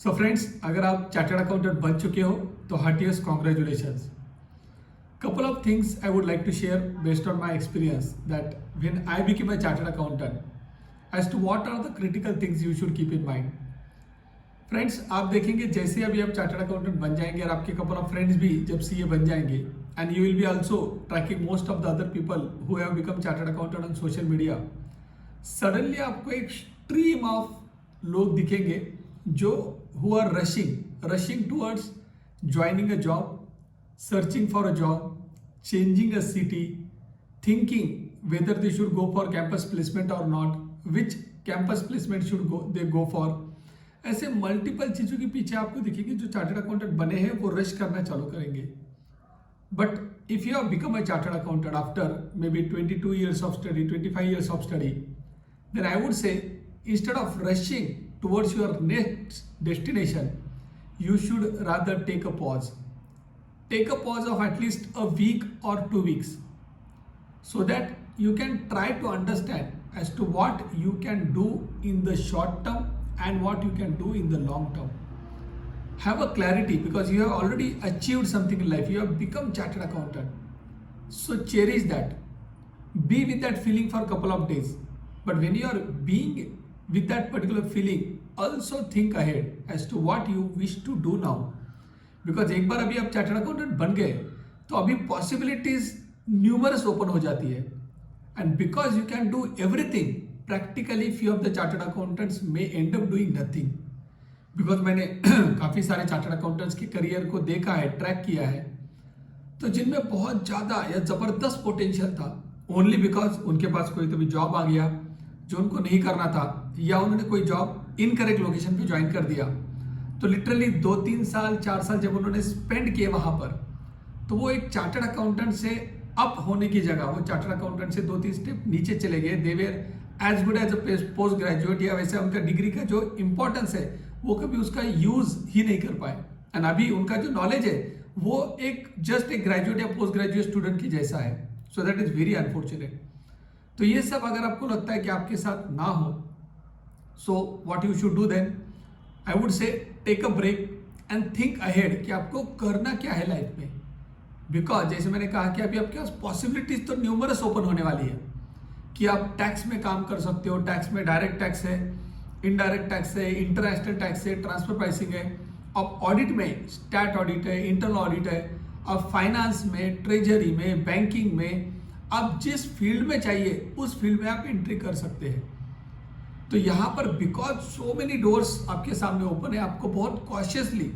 So friends, अगर आप chartered accountant बन चुके हो तो heartiest congratulations. Couple of things I would like to share based on my experience that when I became a chartered accountant as to what are the critical things you should keep in mind. Friends, आप देखेंगे जैसे अभी आप chartered accountant बन जाएंगे और आपके couple of friends भी जब सीए बन जाएंगे and you will be also tracking most of the other people who have become chartered accountant on social media. Suddenly आपको एक स्ट्रीम ऑफ लोग दिखेंगे जो who are rushing towards joining a job, searching for a job, changing a city, thinking whether they should go for campus placement or not, which campus placement should they go for. ऐसे multiple चीज़ों के पीछे आपको दिखेंगे जो chartered accountant बने हैं वो रश करना चालू करेंगे. But if you have become a chartered accountant after may be 22 years of study, 25 years of study, then I would say instead of rushing towards your next destination, you should rather take a pause. Take a pause of at least a week or 2 weeks so that you can try to understand as to what you can do in the short term and what you can do in the long term. Have a clarity because you have already achieved something in life. You have become chartered accountant. So cherish that. Be with that feeling for a couple of days. But when you are being with that particular feeling, also think ahead as to what you wish to do now. Because एक बार अभी आप chartered accountant बन गए तो अभी possibilities numerous open हो जाती है and because you can do everything practically few of the chartered accountants may and up doing nothing. Because मैंने काफ़ी सारे चार्टर्ड अकाउंटेंट्स के करियर को देखा है, ट्रैक किया है, तो जिनमें बहुत ज़्यादा या ज़बरदस्त पोटेंशियल था ओनली बिकॉज उनके पास कोई तो भी जॉब आ गया जो उनको नहीं करना था या उन्होंने कोई जॉब इनकरेक्ट लोकेशन पे ज्वाइन कर दिया. तो लिटरली 2-3 साल 4 साल जब उन्होंने स्पेंड किए वहां पर, तो वो एक चार्टर्ड अकाउंटेंट से अप होने की जगह वो चार्टर्ड अकाउंटेंट से 2-3 स्टेप नीचे चले गए. They were as good as a post graduate या वैसे उनका डिग्री का जो इंपॉर्टेंस है वो कभी उसका यूज ही नहीं कर पाए. एंड अभी उनका जो नॉलेज है वो एक जस्ट एक ग्रेजुएट या पोस्ट ग्रेजुएट स्टूडेंट की जैसा है. So that is very unfortunate. तो ये सब अगर आपको लगता है कि आपके साथ ना हो, so what you should do then, I would say take a break and think ahead कि आपको करना क्या है लाइफ में. बिकॉज जैसे मैंने कहा कि अभी आपके पास पॉसिबिलिटीज तो न्यूमरस ओपन होने वाली है कि आप टैक्स में काम कर सकते हो. टैक्स में डायरेक्ट टैक्स है, इनडायरेक्ट टैक्स है, इंटरनेशनल टैक्स है, ट्रांसफर प्राइसिंग है. अब ऑडिट में स्टैट ऑडिट है, इंटरनल ऑडिट है. अब फाइनेंस में, ट्रेजरी में, बैंकिंग में, आप जिस फील्ड में चाहिए उस फील्ड में आप एंट्री कर सकते हैं. तो यहाँ पर बिकॉज सो मेनी डोर्स आपके सामने ओपन है, आपको बहुत कॉशियसली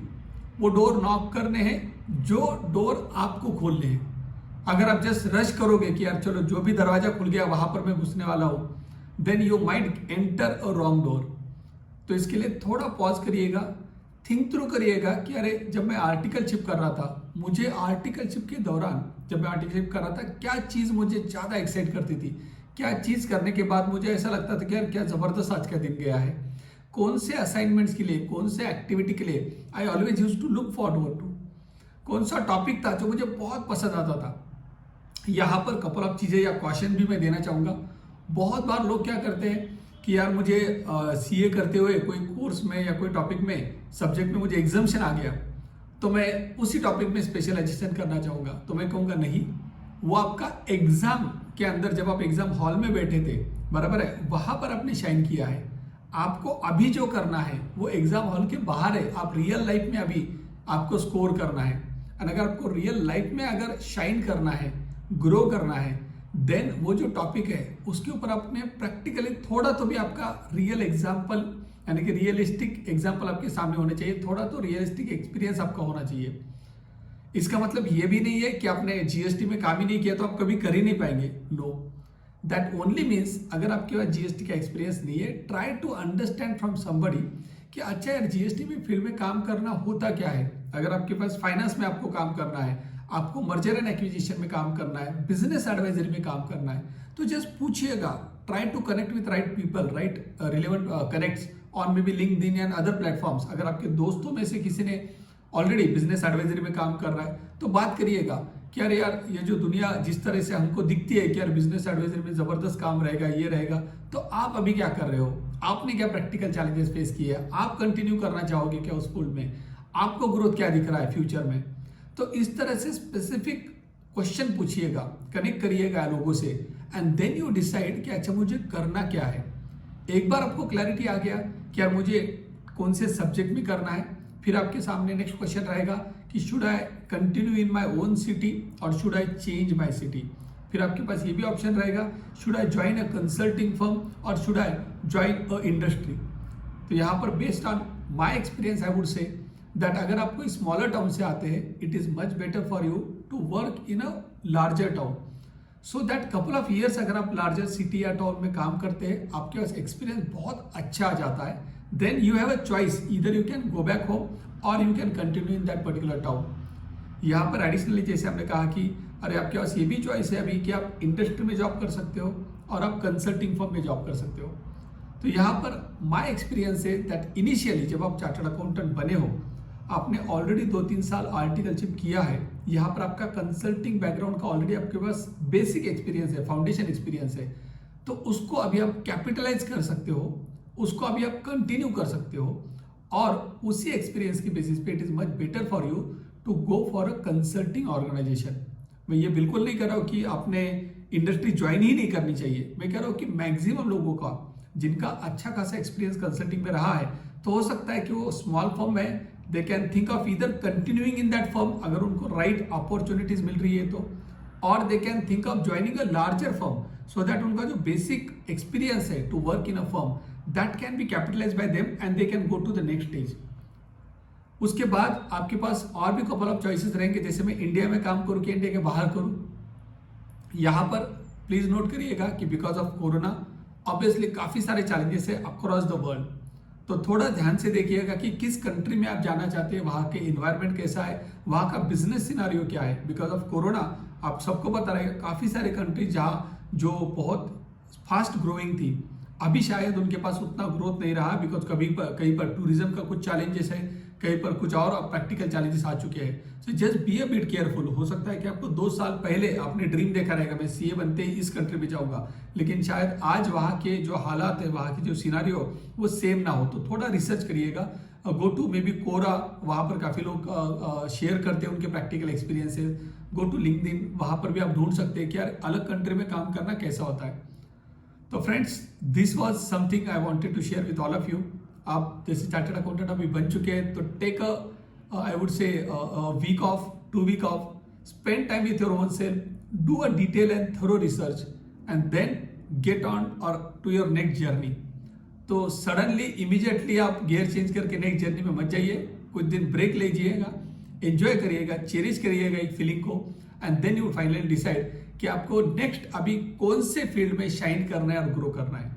वो डोर नॉक करने हैं जो डोर आपको खोलने हैं. अगर आप जस्ट रश करोगे कि यार चलो जो भी दरवाजा खुल गया वहां पर मैं घुसने वाला हूं, then you might enter a wrong door. तो इसके लिए थोड़ा पॉज करिएगा, थिंक थ्रू करिएगा कि अरे जब मैं आर्टिकलशिप कर रहा था, मुझे आर्टिकलशिप के दौरान जब मैं आर्टिकलशिप कर रहा था क्या चीज मुझे ज्यादा एक्साइट करती थी, क्या चीज करने के बाद मुझे ऐसा लगता था कि यार क्या जबरदस्त आज का दिन गया है, कौन से असाइनमेंट्स के लिए, कौन से एक्टिविटी के लिए I always use to look forward to, कौन सा टॉपिक था जो मुझे बहुत पसंद आता था. यहाँ पर कपल ऑफ चीजें या क्वेश्चन भी मैं देना चाहूंगा. बहुत बार लोग क्या करते हैं कि यार मुझे सीए करते हुए कोई कोर्स में या कोई टॉपिक में सब्जेक्ट में मुझे एग्जाम्शन आ गया तो मैं उसी टॉपिक में स्पेशलाइजेशन करना चाहूंगा. तो मैं कहूँगा नहीं, वो आपका एग्जाम के अंदर जब आप एग्जाम हॉल में बैठे थे, बराबर है, वहां पर आपने शाइन किया है. आपको अभी जो करना है वो एग्जाम हॉल के बाहर है. आप रियल लाइफ में अभी आपको स्कोर करना है. और अगर आपको रियल लाइफ में अगर शाइन करना है, ग्रो करना है, देन वो जो टॉपिक है उसके ऊपर आपने प्रैक्टिकली थोड़ा तो भी आपका रियल एग्जाम्पल यानी कि रियलिस्टिक एग्जाम्पल आपके सामने होने चाहिए. थोड़ा तो रियलिस्टिक एक्सपीरियंस आपका होना चाहिए. इसका मतलब ये भी नहीं है कि आपने जीएसटी में काम ही नहीं किया तो आप कभी कर ही नहीं पाएंगे. नो, दैट ओनली मीन्स अगर आपके पास जीएसटी का एक्सपीरियंस नहीं है, try to understand from somebody कि अच्छा यार जीएसटी में फील्ड में काम करना होता क्या है. अगर आपके पास फाइनेंस में आपको काम करना है, आपको मर्जर एंड एक्विजिशन में काम करना है, बिजनेस एडवाइजरी में काम करना है, तो जस्ट पूछिएगा. Try to connect with right people, right relevant connects on maybe LinkedIn and other platforms. अगर आपके दोस्तों में से किसी ने ऑलरेडी बिजनेस एडवाइजरी में काम कर रहा है तो बात करिएगा कि यार यार ये जो दुनिया जिस तरह से हमको दिखती है कि यार बिजनेस एडवाइजर में ज़बरदस्त काम रहेगा, ये रहेगा, तो आप अभी क्या कर रहे हो, आपने क्या प्रैक्टिकल चैलेंजेस फेस किए हैं, आप कंटिन्यू करना चाहोगे क्या उस फील्ड में, आपको ग्रोथ क्या दिख रहा है फ्यूचर में। तो इस तरह से स्पेसिफिक क्वेश्चन पूछिएगा, कनेक्ट करिएगा लोगों से, एंड देन यू डिसाइड कि अच्छा मुझे करना क्या है। एक बार आपको क्लैरिटी आ गया कि यार मुझे कौन से सब्जेक्ट में करना है, फिर आपके सामने नेक्स्ट क्वेश्चन रहेगा कि should I continue in my own city और should I change my city. फिर आपके पास ये भी ऑप्शन रहेगा, should I join a consulting firm और should I join a industry. तो यहाँ पर based on my experience I would say that अगर आप कोई स्मॉलर टाउन से आते हैं, it is much better for you to work in a larger town, so that couple of years अगर आप लार्जर सिटी या टाउन में काम करते हैं, आपके पास एक्सपीरियंस बहुत अच्छा आ जाता है। Then you have a choice, either you can go back home और you can continue in that particular town. यहाँ पर एडिशनली जैसे हमने कहा कि अरे आपके पास ये भी चॉइस है अभी कि आप इंडस्ट्री में जॉब कर सकते हो और आप कंसल्टिंग फर्म में जॉब कर सकते हो। तो यहाँ पर माय एक्सपीरियंस है दैट इनिशियली जब आप चार्टर्ड अकाउंटेंट बने हो, आपने ऑलरेडी 2-3 साल आर्टिकलशिप किया है, यहाँ पर आपका कंसल्टिंग बैकग्राउंड का ऑलरेडी आपके पास बेसिक एक्सपीरियंस है, फाउंडेशन एक्सपीरियंस है, तो उसको अभी आप कैपिटलाइज कर सकते हो, उसको अभी आप कंटिन्यू कर सकते हो, और उसी एक्सपीरियंस की बेसिस पे it is much better for you to go for a consulting organisation. मैं ये बिल्कुल नहीं कह रहा हूँ कि आपने इंडस्ट्री ज्वाइन ही नहीं करनी चाहिए, मैं कह रहा हूँ कि मैक्सिमम लोगों का जिनका अच्छा खासा एक्सपीरियंस कंसल्टिंग में रहा है, तो हो सकता है कि वो स्मॉल फर्म में they can think of either continuing in that firm अगर उनको राइट अपॉर्चुनिटीज मिल रही है तो, और they can think of joining a larger firm so that उनका जो बेसिक एक्सपीरियंस है to work in a firm that can be capitalize by them and they can go to the next stage. उसके बाद आपके पास और भी couple of choices रहेंगे, जैसे मैं इंडिया में काम करूँ कि इंडिया के बाहर करूँ। यहाँ पर प्लीज नोट करिएगा कि बिकॉज ऑफ कोरोना ऑब्वियसली काफ़ी सारे चैलेंजेस है अक्रॉस द वर्ल्ड, तो थोड़ा ध्यान से देखिएगा कि किस कंट्री में आप जाना चाहते हैं, वहाँ के इन्वायरमेंट कैसा है, वहाँ का बिजनेस सिनारियो क्या है। बिकॉज ऑफ कोरोना आप सबको पता रहेगा काफ़ी सारे कंट्री जहाँ जो बहुत फास्ट ग्रोइंग थी, अभी शायद उनके पास उतना ग्रोथ नहीं रहा, बिकॉज कहीं पर टूरिज्म का कुछ चैलेंजेस है, कहीं पर कुछ और प्रैक्टिकल चैलेंजेस आ चुके हैं। So just be a bit careful. हो सकता है कि आपको 2 साल पहले आपने ड्रीम देखा रहेगा मैं सीए बनते ही इस कंट्री में जाऊंगा, लेकिन शायद आज वहाँ के जो हालात है, वहाँ की जो सिनारियो वो सेम ना हो, तो थोड़ा रिसर्च करिएगा। गो टू मे बी कोरा, वहाँ पर काफ़ी लोग शेयर करते हैं उनके practical experiences. Go to LinkedIn, वहाँ पर भी आप ढूंढ सकते हैं कि यार अलग कंट्री में काम करना कैसा होता है। तो friends, this was something I wanted to share with all of you. आप जैसे चार्टर्ड अकाउंटेंट अभी बन चुके हैं, तो take I would say week off, 2 week off, spend time with your own self, do a detail and thorough research and then get on और to your next journey. तो suddenly immediately आप gear change करके next journey में मत जाइए, कुछ दिन break लीजिएगा, एंजॉय करिएगा, चेरिश करिएगा एक फीलिंग को, and then you finally decide कि आपको नेक्स्ट अभी कौन से फील्ड में शाइन करना है और ग्रो करना है।